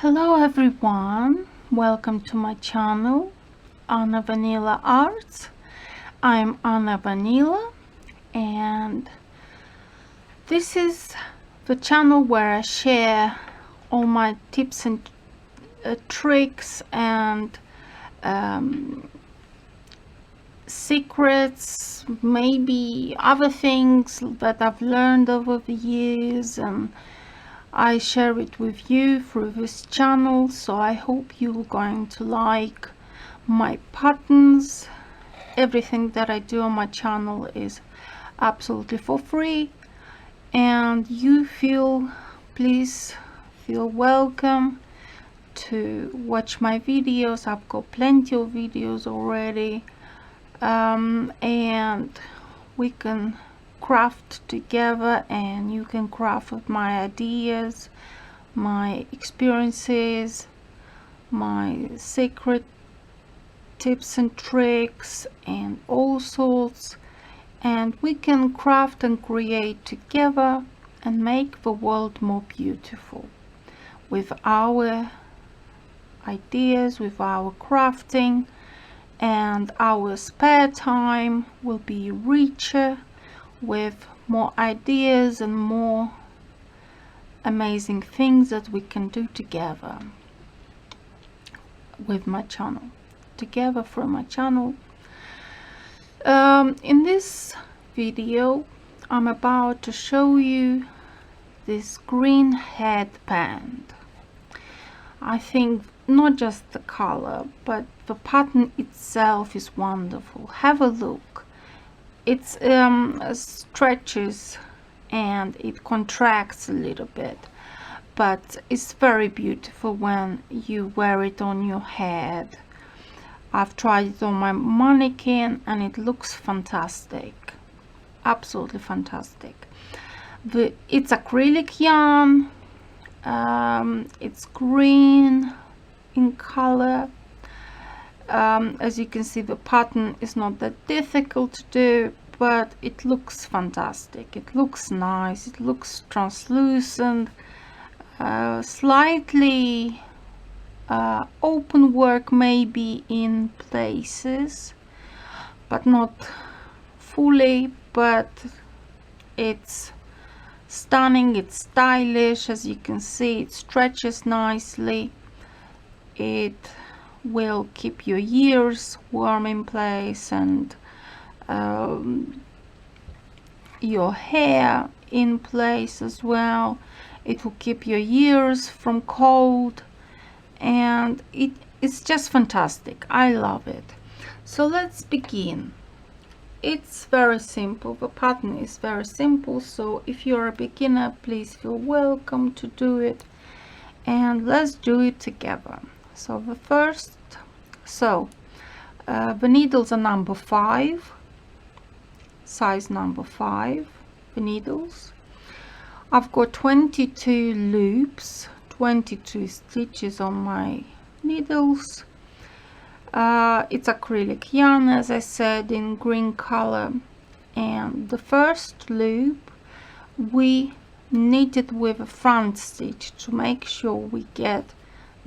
Hello everyone, welcome to my channel Anna Vanila Arts. I'm Anna Vanila and this is the channel where I share all my tips and tricks and secrets, maybe other things that I've learned over the years, and I share it with you through this channel. So I hope you're going to like my patterns. Everything that I do on my channel is absolutely for free, and please feel welcome to watch my videos. I've got plenty of videos already, and we can craft together, and you can craft with my ideas, my experiences, my secret tips and tricks and all sorts, and we can craft and create together and make the world more beautiful with our ideas, with our crafting, and our spare time will be richer with more ideas and more amazing things that we can do together with my channel, together through my channel. In this video I'm about to show you this green headband. I think not just the color, but the pattern itself is wonderful. Have a look. It stretches and it contracts a little bit, but it's very beautiful when you wear it on your head. I've tried it on my mannequin and it looks fantastic, absolutely fantastic. It's acrylic yarn, it's green in color. As you can see, the pattern is not that difficult to do, but it looks fantastic. It looks nice, it looks translucent, slightly open work maybe in places, but not fully. But it's stunning, it's stylish. As you can see, it stretches nicely. It will keep your ears warm in place, and your hair in place as well. It will keep your ears from cold, and it's just fantastic. I love it. So let's begin. It's very simple. The pattern is very simple, so if you're a beginner, please feel welcome to do it, and let's do it together. So the needles are number 5, size number 5, the needles. I've got 22 loops, 22 stitches on my needles. It's acrylic yarn, as I said, in green color, and the first loop we knitted with a front stitch to make sure we get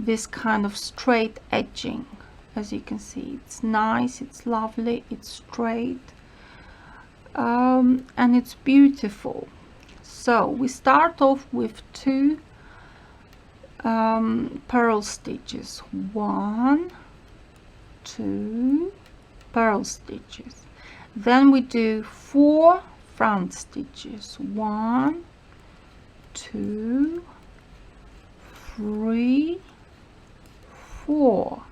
this kind of straight edging. As you can see, it's nice, it's lovely, it's straight, and it's beautiful. So we start off with 2 purl stitches, 1, 2 purl stitches, then we do 4 front stitches, 1, 2, 3, 4.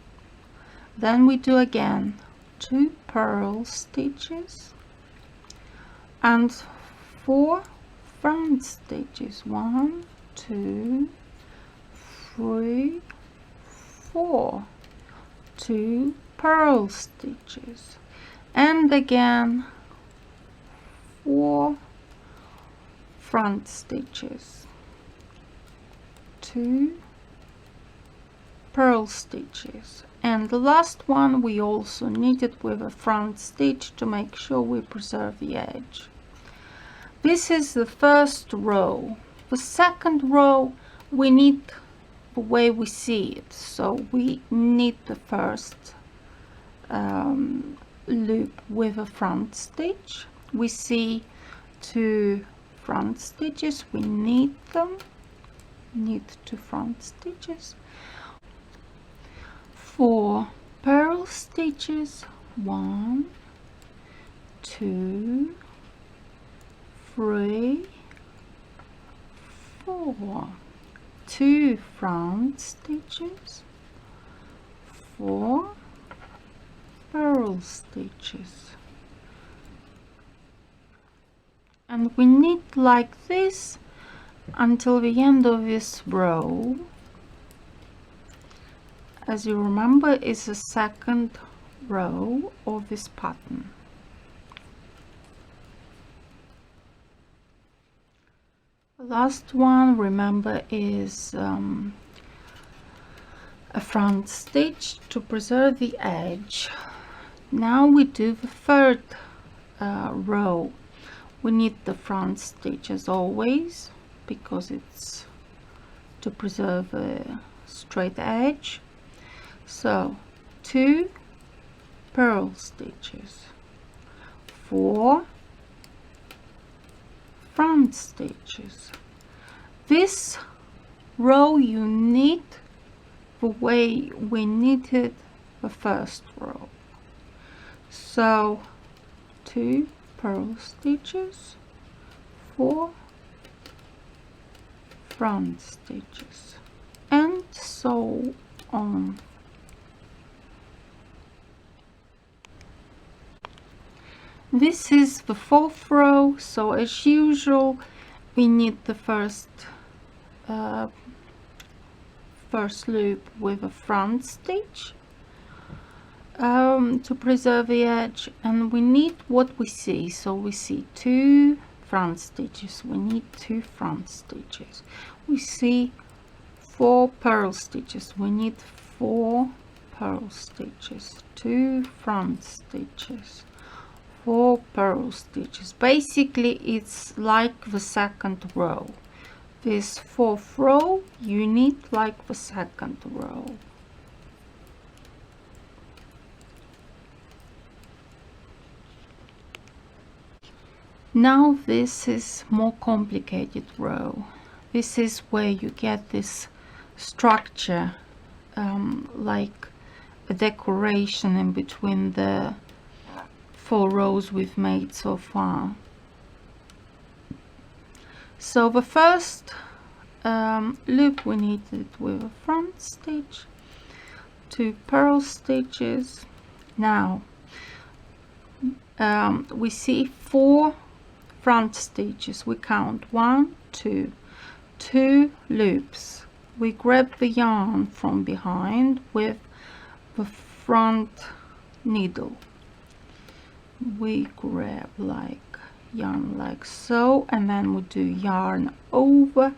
Then we do again 2 purl stitches and 4 front stitches, 1, 2, 3, 4, 2 purl stitches, and again 4 front stitches, 2 purl stitches, and the last one we also knitted with a front stitch to make sure we preserve the edge. This is the first row. The second row we knit the way we see it. So we knit the first loop with a front stitch. We see 2 front stitches, we knit them, knit 2 front stitches, 4 purl stitches, 1, 2, 3, 4, 2 front stitches, 4 purl stitches, and we knit like this until the end of this row. As you remember, is the second row of this pattern. The last one, remember, is a front stitch to preserve the edge. Now we do the third row. We knit the front stitch as always, because it's to preserve a straight edge. So 2 purl stitches, 4 front stitches. This row you knit the way we knitted the first row. So 2 purl stitches, 4 front stitches, and so on. This is the 4th row, so as usual we knit the first loop with a front stitch to preserve the edge, and we knit what we see. So we see 2 front stitches, we knit 2 front stitches. We see 4 purl stitches, we knit 4 purl stitches, 2 front stitches, 4 purl stitches. Basically it's like the second row. This 4th row you knit like the second row. Now this is more complicated row. This is where you get this structure, like a decoration in between the 4 rows we've made so far. So the first loop we knitted with a front stitch, 2 purl stitches. Now we see 4 front stitches. We count 1, 2, 2 loops. We grab the yarn from behind with the front needle. We grab like yarn like so, and then we do yarn over,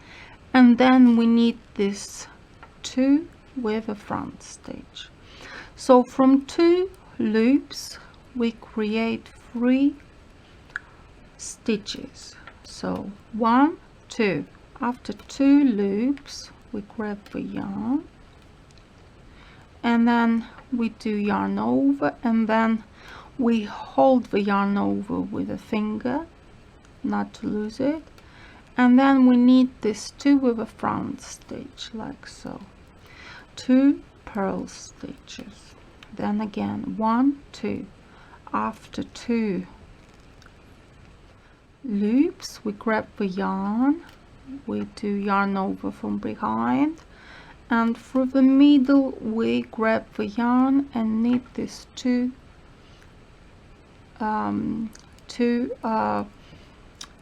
and then we knit this 2 with a front stitch. So from 2 loops we create 3 stitches. So 1, 2. After 2 loops we grab the yarn, and then we do yarn over, and then we hold the yarn over with a finger not to lose it, and then we knit this 2 with a front stitch like so. 2 purl stitches, then again 1, 2. After 2 loops we grab the yarn, we do yarn over from behind, and through the middle we grab the yarn and knit this 2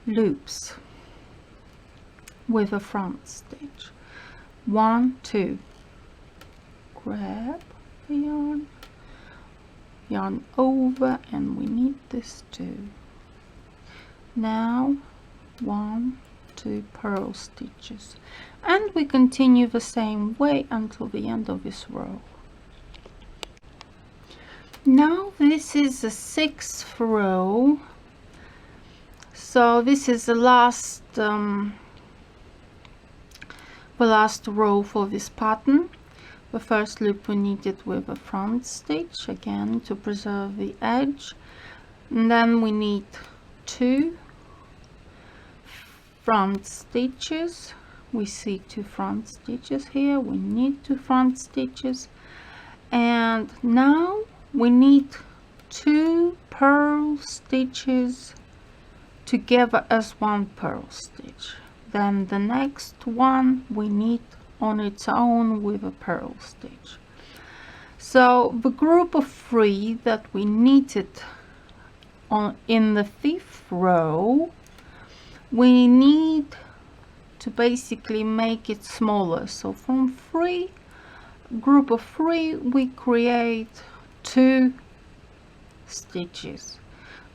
loops with a front stitch. 1, 2. Grab the yarn over, and we knit this 2. Now 1, 2 purl stitches, and we continue the same way until the end of this row. Now this is the 6th row, so this is the last the last row for this pattern. The first loop we needed with a front stitch, again to preserve the edge, and then we need 2 front stitches. We see 2 front stitches here, we need 2 front stitches, and now we need 2 purl stitches together as 1 purl stitch. Then the next one we need on its own with a purl stitch. So the group of 3 that we knitted in the 5th row, we need to basically make it smaller. So from group of 3 we create 2 stitches.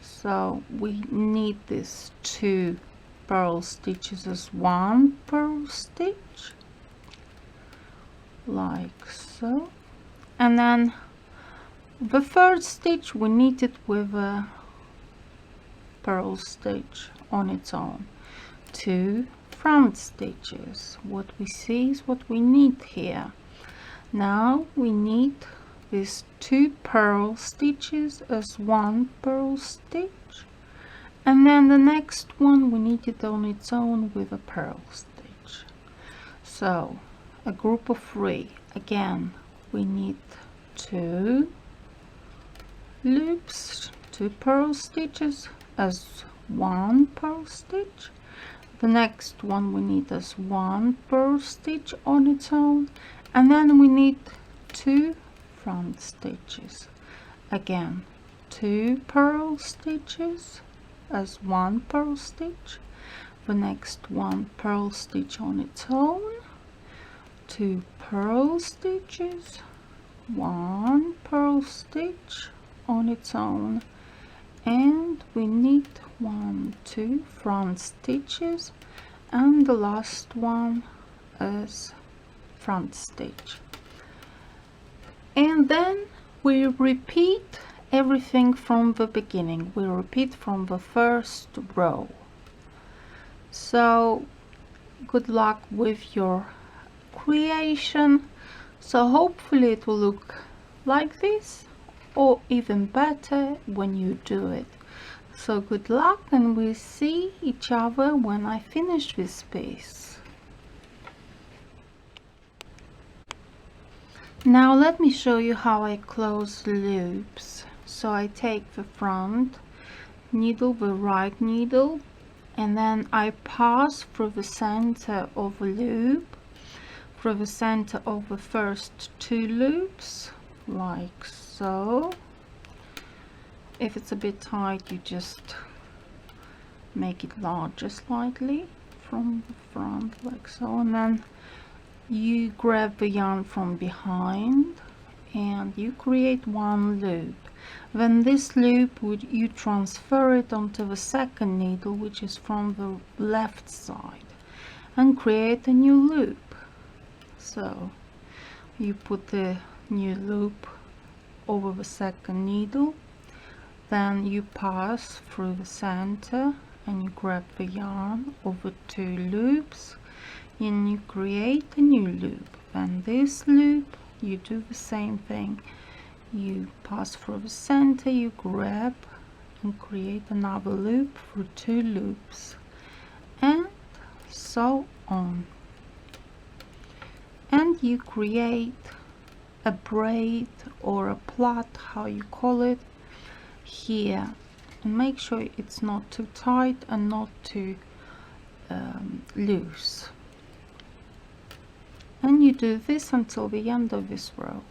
So we need these 2 purl stitches as 1 purl stitch, like so, and then the 3rd stitch we knit it with a purl stitch on its own, 2 front stitches. What we see is what we need here. Now we need these 2 purl stitches as 1 purl stitch, and then the next one we need it on its own with a purl stitch. So a group of 3, again we need 2 loops, 2 purl stitches as 1 purl stitch. The next one we need as 1 purl stitch on its own, and then we need 2 front stitches, again 2 purl stitches as 1 purl stitch, the next 1 purl stitch on its own, 2 purl stitches, 1 purl stitch on its own, and we need 2 front stitches, and the last one as front stitch. And then we repeat everything from the beginning. We repeat from the 1st row. So good luck with your creation. So hopefully it will look like this, or even better when you do it. So good luck, and we'll see each other when I finish this piece. Now let me show you how I close loops. So I take the front needle, the right needle, and then I pass through the center of a loop, through the center of the first 2 loops, like so. If it's a bit tight, you just make it larger slightly from the front, like so, and then you grab the yarn from behind and you create 1 loop. Then this loop you transfer it onto the 2nd needle, which is from the left side, and create a new loop. So you put the new loop over the 2nd needle, then you pass through the center and you grab the yarn over 2 loops and you create a new loop. Then this loop you do the same thing, you pass through the center, you grab and create another loop through 2 loops, and so on. And you create a braid or a plait, how you call it, here, and make sure it's not too tight and not too loose. And you do this until the end of this row.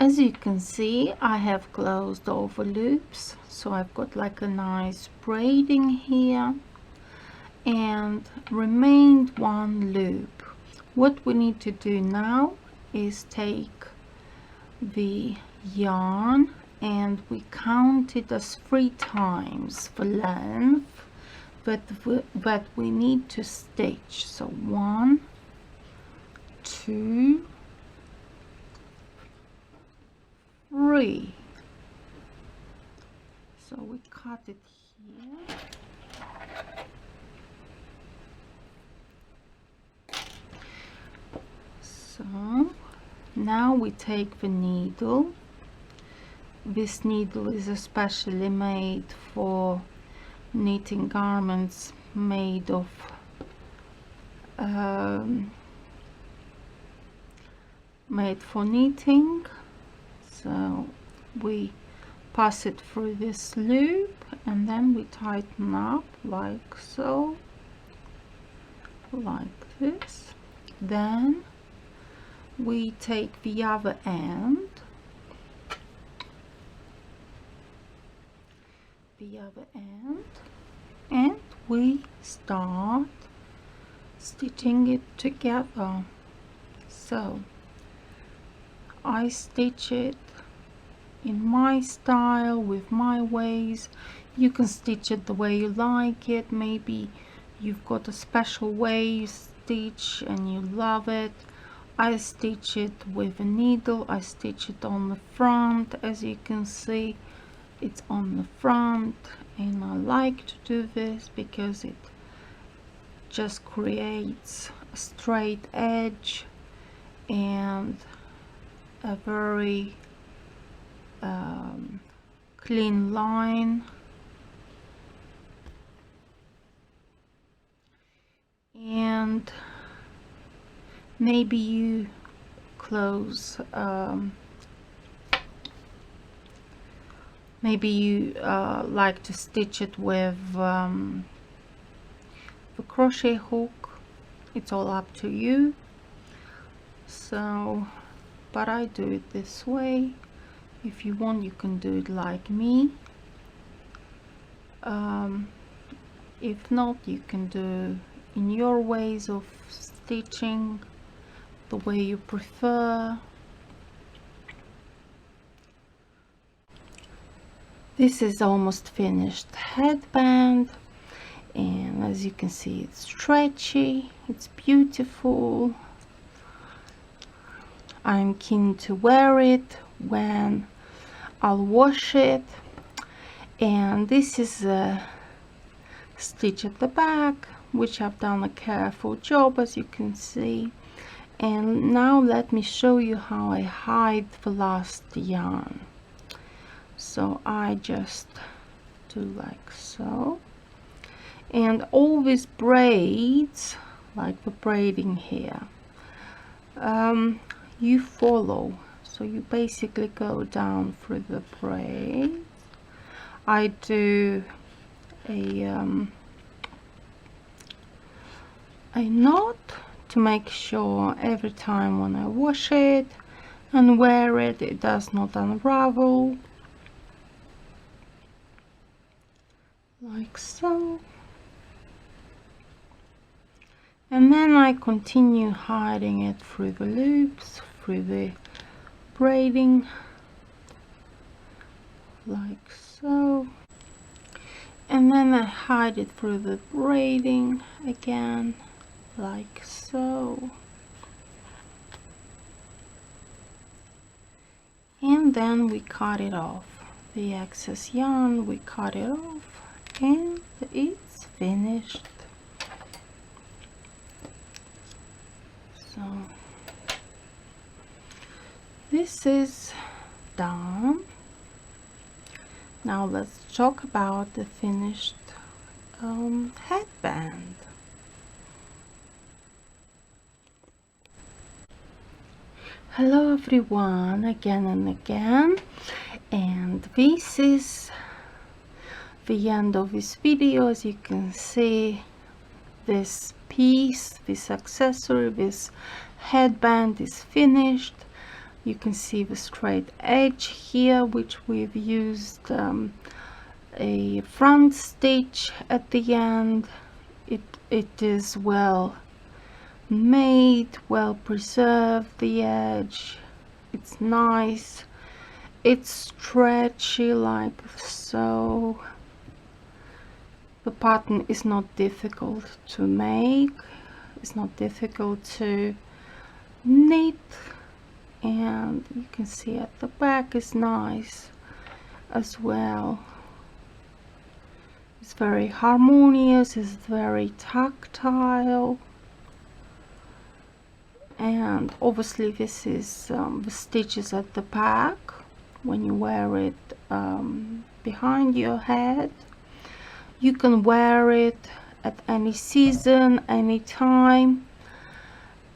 As you can see, I have closed all the loops, so I've got like a nice braiding here, and remained 1 loop. What we need to do now is take the yarn, and we count it as 3 times the length that we need to stitch. So 1, 2, 3. So we cut it here. So now we take the needle. This needle is especially made for knitting garments made of made for knitting. So we pass it through this loop and then we tighten up like so, like this. Then we take the other end, and we start stitching it together. So I stitch it in my style, with my ways. You can stitch it the way you like it. Maybe you've got a special way you stitch and you love it. I stitch it with a needle. I stitch it on the front. As you can see, it's on the front, and I like to do this because it just creates a straight edge and a very clean line. And maybe you close maybe you like to stitch it with the crochet hook. It's all up to you. So, but I do it this way. If you want, you can do it like me. If not, you can do in your ways of stitching, the way you prefer. This is almost finished headband, and as you can see, it's stretchy, it's beautiful. I'm keen to wear it when I'll wash it. And this is a stitch at the back, which I've done a careful job, as you can see. And now let me show you how I hide the last yarn. So I just do like so, and all these braids, like the braiding here, you follow. So you basically go down through the braids. I do a knot to make sure every time when I wash it and wear it, it does not unravel. Like so. And then I continue hiding it through the loops, through the braiding, like so. And then I hide it through the braiding again, like so. And then we cut it off. The excess yarn, we cut it off, and it's finished. So this is done. Now let's talk about the finished headband. Hello everyone, again and again, and this is the end of this video. As you can see, this piece, this accessory, this headband is finished. You can see the straight edge here, which we've used a front stitch at the end. It is well made, well preserved, the edge, it's nice, It's stretchy like so. The pattern is not difficult to make, it's not difficult to knit, and you can see at the back is nice as well. It's very harmonious, it's very tactile, and obviously this is the stitches at the back when you wear it behind your head. You can wear it at any season, any time.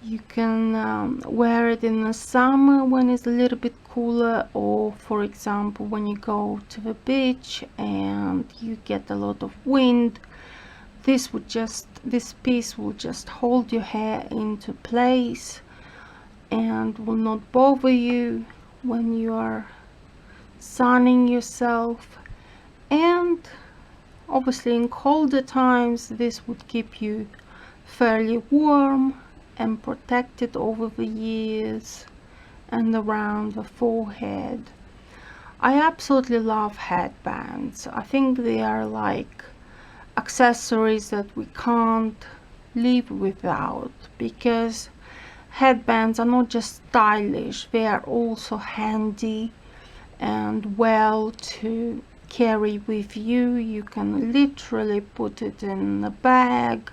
You can wear it in the summer when it's a little bit cooler, or for example when you go to the beach and you get a lot of wind. This piece will just hold your hair into place and will not bother you when you are sunning yourself. And obviously in colder times this would keep you fairly warm and protected over the ears and around the forehead. I absolutely love headbands. I think they are like accessories that we can't live without, because headbands are not just stylish, they are also handy and well to carry with you. You can literally put it in a bag,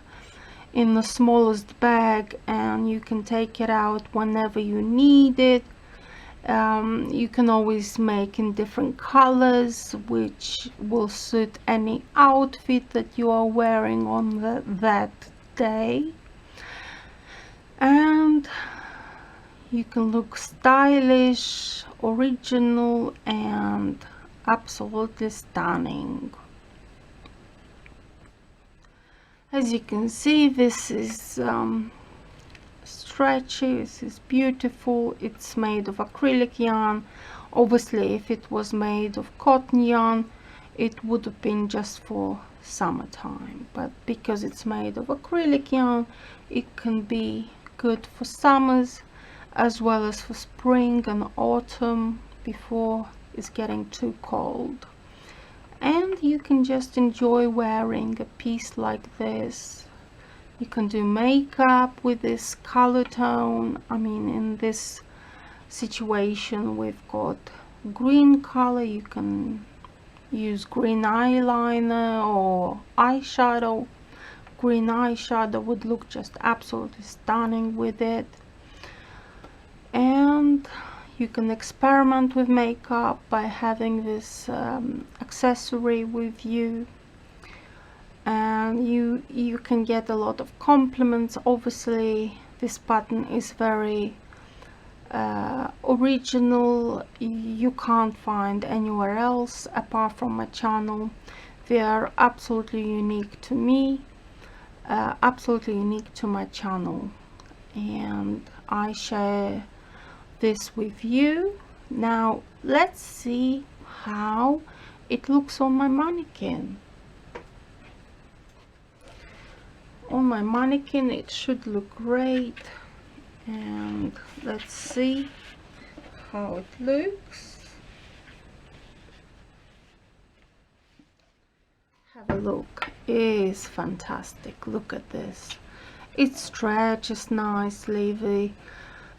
in the smallest bag, and you can take it out whenever you need it. You can always make in different colors which will suit any outfit that you are wearing on that day, and you can look stylish, original, and absolutely stunning. As you can see, this is stretchy, this is beautiful. It's made of acrylic yarn. Obviously if it was made of cotton yarn it would have been just for summertime, but because it's made of acrylic yarn it can be good for summers as well as for spring and autumn before it's getting too cold. And you can just enjoy wearing a piece like this. You can do makeup with this color tone. I mean, in this situation we've got green color. You can use green eyeliner or eyeshadow. Green eyeshadow would look just absolutely stunning with it. And you can experiment with makeup by having this accessory with you, and you can get a lot of compliments. Obviously this pattern is very original. You can't find anywhere else apart from my channel. They are absolutely unique to me, absolutely unique to my channel, and I share this with you. Now let's see how it looks on my mannequin. On my mannequin it should look great, and let's see how it looks. Have a look. It is fantastic. Look at this. It stretches nicely. The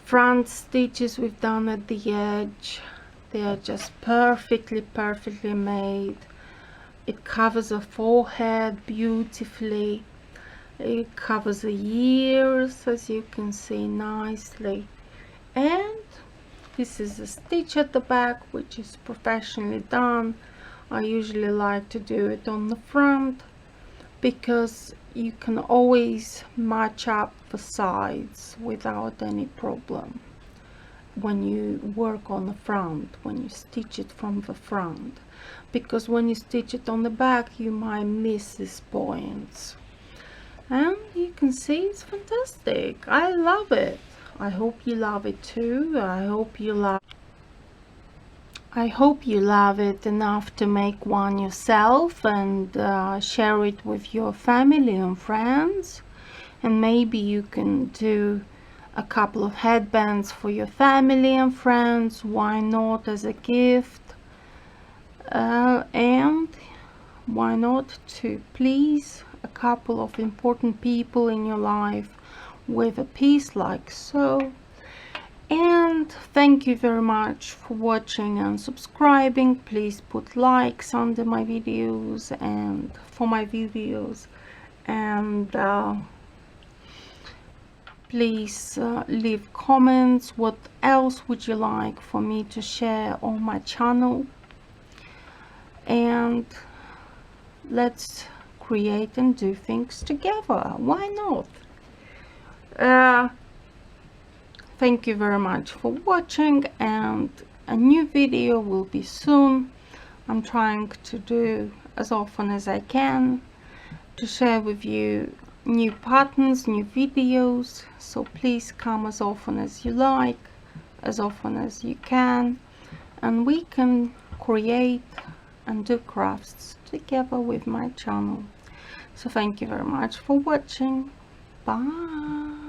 front stitches we've done at the edge, they are just perfectly made. It covers the forehead beautifully. It covers the ears, as you can see, nicely. And this is a stitch at the back which is professionally done. I usually like to do it on the front because you can always match up the sides without any problem when you work on the front, when you stitch it from the front, because when you stitch it on the back you might miss these points. And you can see it's fantastic. I love it. I hope you love it too. I hope you love it enough to make one yourself and share it with your family and friends. And maybe you can do a couple of headbands for your family and friends, why not, as a gift, and why not to please a couple of important people in your life with a piece like so. And thank you very much for watching and subscribing. Please put likes under my videos and for my videos, and please leave comments. What else would you like for me to share on my channel? And let's create and do things together. Why not? Thank you very much for watching, and a new video will be soon. I'm trying to do as often as I can to share with you new patterns, new videos, so please come as often as you like, as often as you can, and we can create and do crafts together with my channel. So thank you very much for watching. Bye.